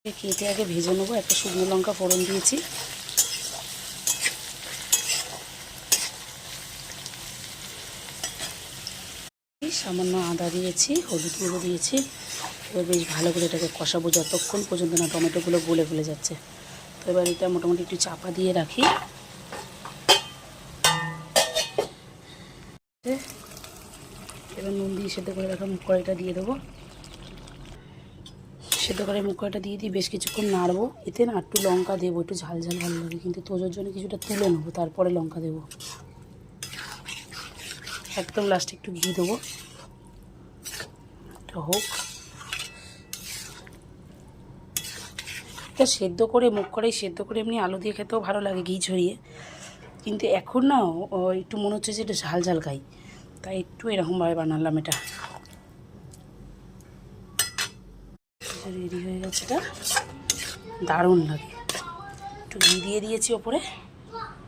কেটে আগে ভেজে নেবো। একটা শুকনো লঙ্কা ফোড়ন দিয়েছি, সামান্য আদা দিয়েছি, হলুদ গুঁড়ো দিয়েছি। এবার বেশ ভালো করে এটাকে কষাবো যতক্ষণ পর্যন্ত না টমেটোগুলো গলে ফেলে যাচ্ছে। তো এবার এটা মোটামুটি একটু চাপা দিয়ে রাখি। এবার নুন দিয়ে সেদ্ধ করে রাখা মুগ কড়াইটা দিয়ে দেবো। সেদ্ধ করে মুগ কড়াইটা দিয়ে দিই, বেশ কিছুক্ষণ নাড়বো। এতে না একটু লঙ্কা দেবো, একটু ঝাল ঝাল ভালো লাগে, কিন্তু তোজোর জন্য কিছুটা তুলে নেবো, তারপরে লঙ্কা দেবো। একদম লাস্টে একটু ঘি দেবো। এটা হোক, এটা সেদ্ধ করে মুগ কড়াই সেদ্ধ করে এমনি আলু দিয়ে খেতেও ভালো লাগে ঘি ছড়িয়ে, কিন্তু এখন না একটু মনে হচ্ছে যে একটু ঝাল ঝাল খাই, তাই একটু এরকমভাবে বানালাম। এটা রেডি হয়ে গেছে, এটা দারুণ লাগে। একটু ঘি দিয়ে দিয়েছি ওপরে।